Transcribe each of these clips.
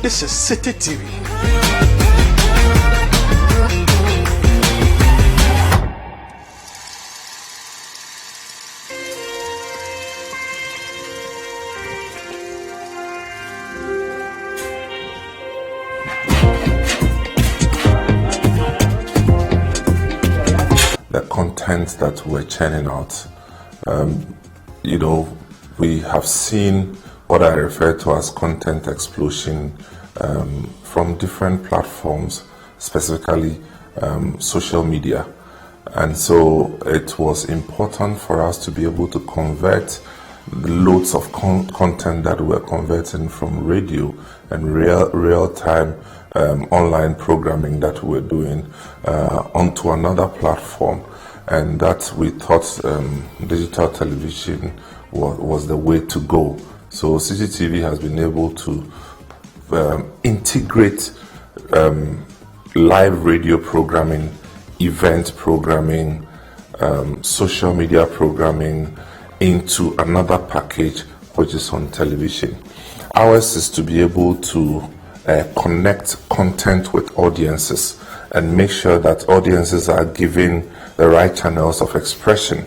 This is City TV. The content that we're churning out, we have seen what I refer to as content explosion from different platforms, specifically social media. And so it was important for us to be able to convert the loads of content that we're converting from radio and real-time online programming that we're doing onto another platform, and that we thought digital television was the way to go. So CCTV has been able to integrate live radio programming, event programming, social media programming into another package which is on television. Ours is to be able to connect content with audiences and make sure that audiences are given the right channels of expression.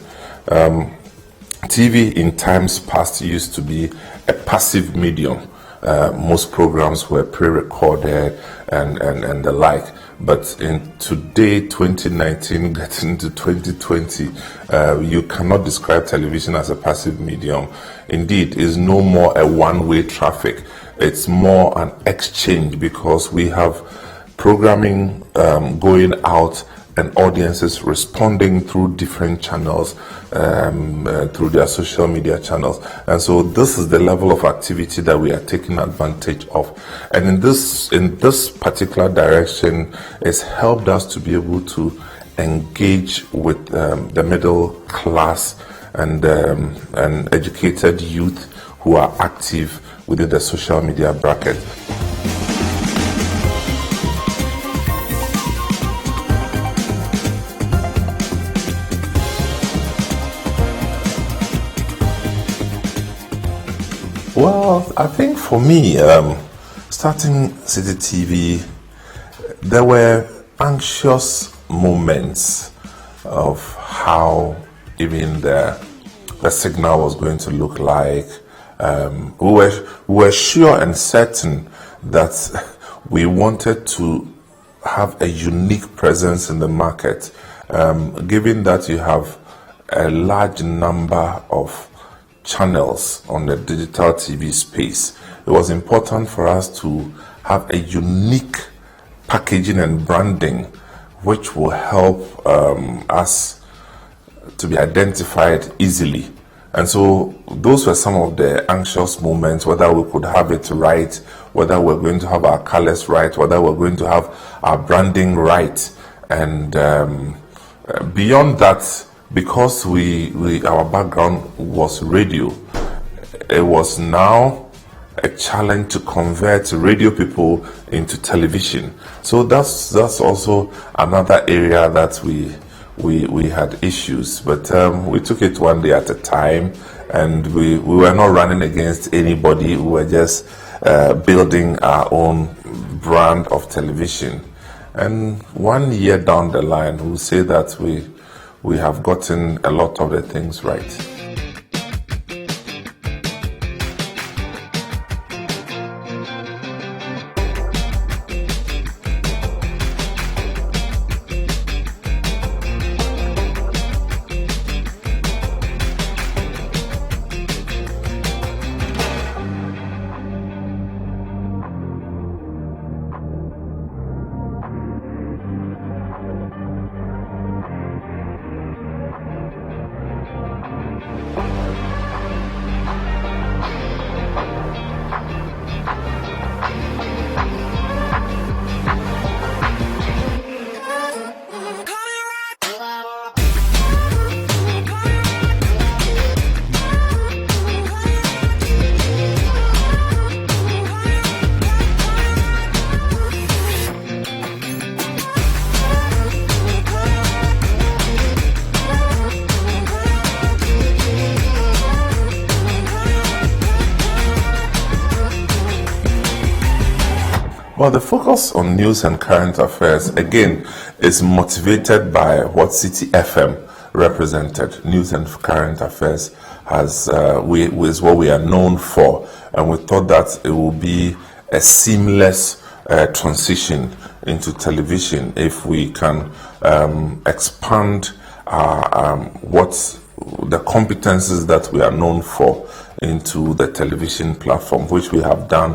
TV in times past used to be a passive medium. Most programs were pre-recorded and the like. But in today, 2019, getting into 2020, you cannot describe television as a passive medium. Indeed, it's no more a one-way traffic. It's more an exchange, because we have programming going out and audiences responding through different channels, through their social media channels. And so this is the level of activity that we are taking advantage of. And in this particular direction, it's helped us to be able to engage with the middle class and educated youth who are active within the social media bracket. Well, I think for me, starting City TV, there were anxious moments of how even the signal was going to look like. We were sure and certain that we wanted to have a unique presence in the market, given that you have a large number of channels on the digital TV space. It was important for us to have a unique packaging and branding which will help us to be identified easily. And so those were some of the anxious moments, whether we could have it right, whether we're going to have our colors right, whether we're going to have our branding right. And beyond that, because our background was radio, it was now a challenge to convert radio people into television. So that's also another area that we had issues, but we took it one day at a time, and we were not running against anybody. We were just building our own brand of television. And 1 year down the line, we'll say that we have gotten a lot of the things right. Well, the focus on news and current affairs, again, is motivated by what City FM represented. News and current affairs is what we are known for, and we thought that it will be a seamless transition into television if we can expand what the competences that we are known for into the television platform, which we have done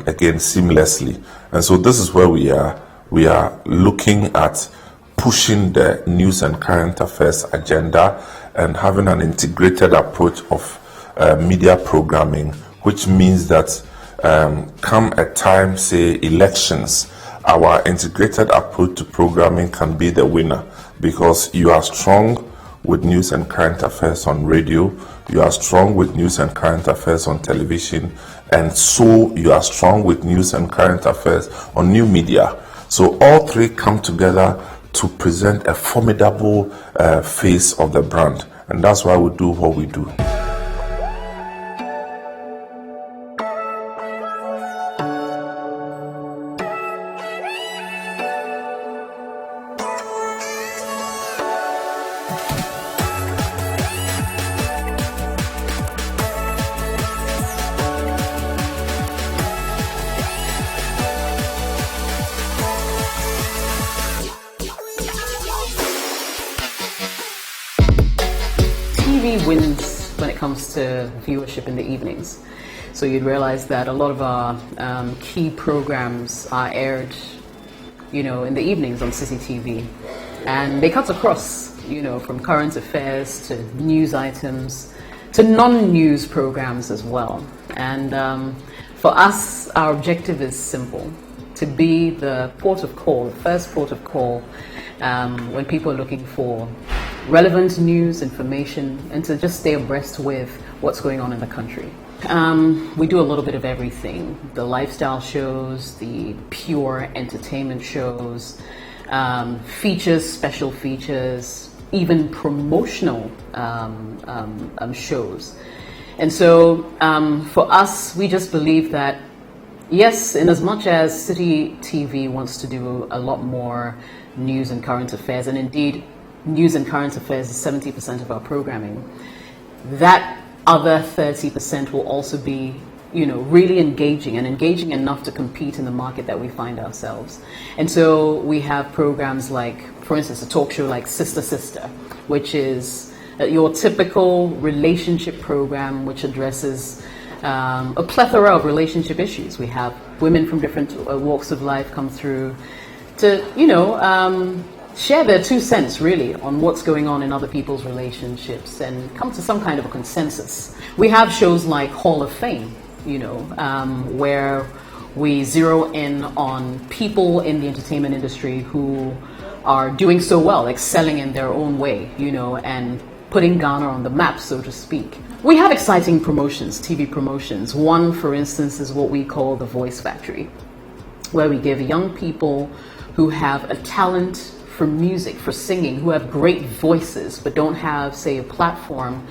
again seamlessly. And so this is where we are looking at pushing the news and current affairs agenda and having an integrated approach of media programming, which means that come a time, say elections, our integrated approach to programming can be the winner, because you are strong with news and current affairs on radio, you are strong with news and current affairs on television, and so you are strong with news and current affairs on new media. So all three come together to present a formidable face of the brand, and that's why we do what we do. TV wins when it comes to viewership in the evenings. So you'd realize that a lot of our key programs are aired, in the evenings on City TV, and they cut across, from current affairs to news items to non-news programs as well. And for us, our objective is simple: to be the port of call, the first port of call when people are looking for relevant news, information, and to just stay abreast with what's going on in the country. We do a little bit of everything: the lifestyle shows, the pure entertainment shows, features, special features, even promotional shows. And so for us, we just believe that, yes, in as much as City TV wants to do a lot more news and current affairs, and indeed news and current affairs is 70% of our programming, that other 30% will also be, really engaging enough to compete in the market that we find ourselves. And so we have programs like, for instance, a talk show like Sister Sister, which is your typical relationship program, which addresses a plethora of relationship issues. We have women from different walks of life come through to, share their 2 cents really on what's going on in other people's relationships and come to some kind of a consensus. We have shows like Hall of Fame, where we zero in on people in the entertainment industry who are doing so well, excelling in their own way, and putting Ghana on the map, so to speak. We have exciting promotions, TV promotions. One, for instance, is what we call the Voice Factory, where we give young people who have a talent for music, for singing, who have great voices but don't have, say, a platform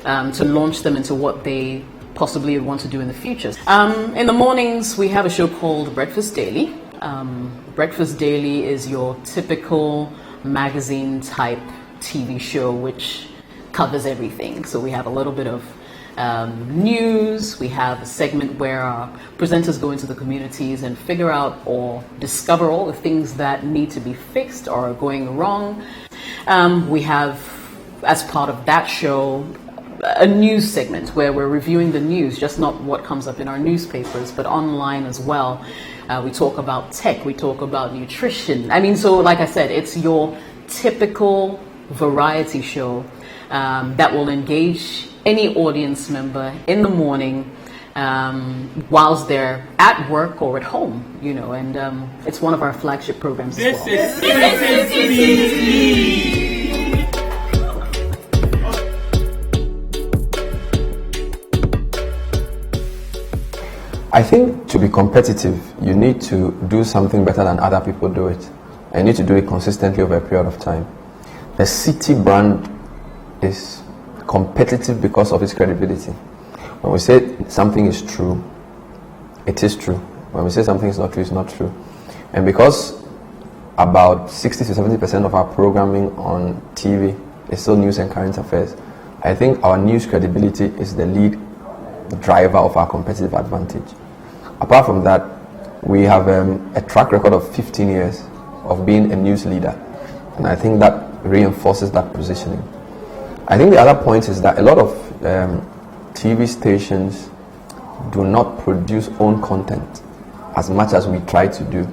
to launch them into what they possibly would want to do in the future. In the mornings, we have a show called Breakfast Daily. Breakfast Daily is your typical magazine type TV show which covers everything. So we have a little bit of news. We have a segment where our presenters go into the communities and figure out or discover all the things that need to be fixed or are going wrong. We have, as part of that show, a news segment where we're reviewing the news, just not what comes up in our newspapers, but online as well. We talk about tech, we talk about nutrition. So like I said, it's your typical variety show that will engage any audience member in the morning whilst they're at work or at home, and it's one of our flagship programs as well. I think to be competitive, you need to do something better than other people do it. And you need to do it consistently over a period of time. The City brand is competitive because of its credibility. When we say something is true, it is true. When we say something is not true, it's not true. And because about 60 to 70% of our programming on TV is still news and current affairs, I think our news credibility is the lead driver of our competitive advantage. Apart from that, we have a track record of 15 years of being a news leader, and I think that reinforces that positioning. I think the other point is that a lot of TV stations do not produce own content as much as we try to do.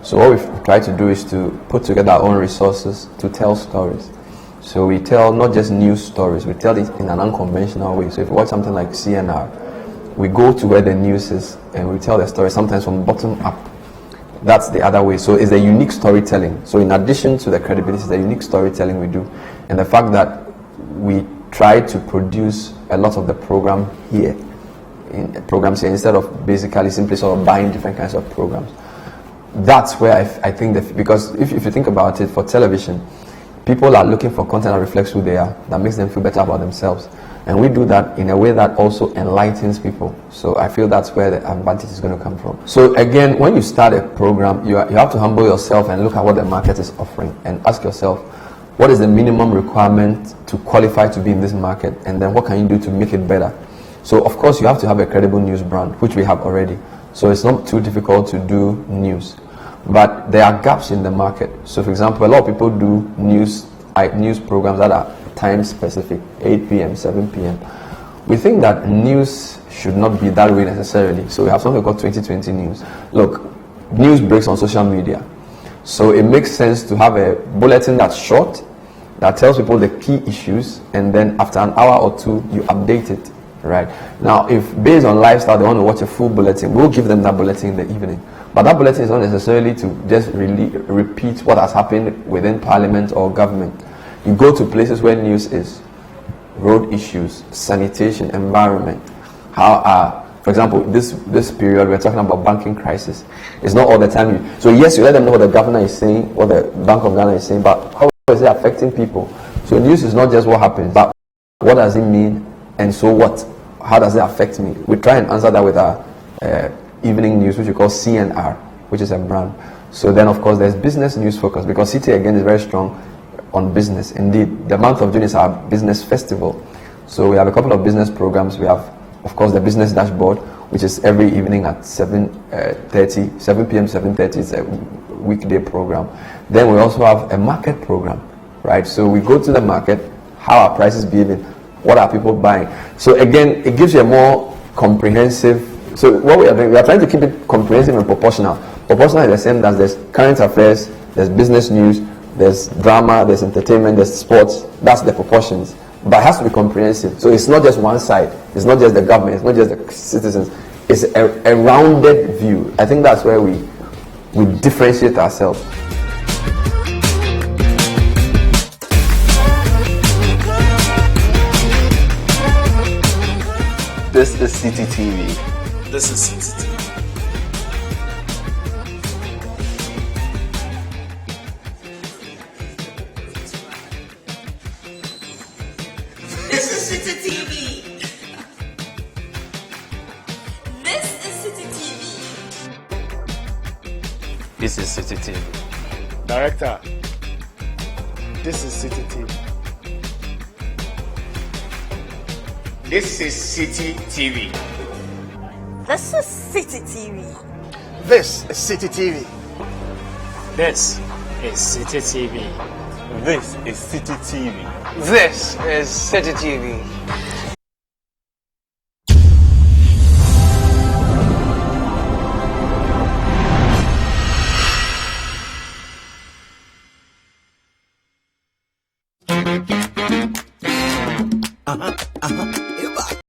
So what we try to do is to put together our own resources to tell stories. So we tell not just news stories, we tell it in an unconventional way. So if you watch something like CNR, we go to where the news is and we tell the story sometimes from bottom up. That's the other way. So it's a unique storytelling. So in addition to the credibility, it's the unique storytelling we do. And the fact that we try to produce a lot of the program here, programs here, instead of basically simply sort of buying different kinds of programs. That's where I think that, because if you think about it, for television, people are looking for content that reflects who they are, that makes them feel better about themselves. And we do that in a way that also enlightens people. So I feel that's where the advantage is going to come from. So again, when you start a program, you have to humble yourself and look at what the market is offering and ask yourself, what is the minimum requirement to qualify to be in this market? And then what can you do to make it better? So of course you have to have a credible news brand, which we have already. So it's not too difficult to do news. But there are gaps in the market. So for example, a lot of people do news programs that are time specific, 8 p.m., 7 p.m. We think that news should not be that way necessarily. So we have something called 2020 News. Look, news breaks on social media. So it makes sense to have a bulletin that's short, that tells people the key issues, and then after an hour or two, you update it, right? Now, if based on lifestyle, they want to watch a full bulletin, we'll give them that bulletin in the evening. But that bulletin is not necessarily to just really repeat what has happened within parliament or government. You go to places where news is, road issues, sanitation, environment. For example, this period we're talking about banking crisis. It's not all the time. So yes, you let them know what the governor is saying, what the Bank of Ghana is saying, but how is it affecting people? So news is not just what happens, but what does it mean, and so what? How does it affect me? We try and answer that with our evening news, which we call CNR, which is a brand. So then, of course, there's business news focus, because City again is very strong on business. Indeed, the month of June is our business festival. So we have a couple of business programs. We have, of course, the business dashboard, which is every evening at 7 p.m. 7:30 is a weekday program. Then we also have a market program, right? So we go to the market, how are prices behaving, what are people buying. So again, it gives you a more comprehensive. So what we are doing, we are trying to keep it comprehensive and proportional. Proportional in the sense that there's current affairs, there's business news, there's drama, there's entertainment, there's sports. That's the proportions. But it has to be comprehensive. So it's not just one side. It's not just the government. It's not just the citizens. It's a rounded view. I think that's where we differentiate ourselves. This is City TV. This is City TV. This is City TV. This is City TV. This is City TV. Director, this is City TV. This is City TV. This is City TV. This is City TV. This is City TV. This is City TV. This is City TV.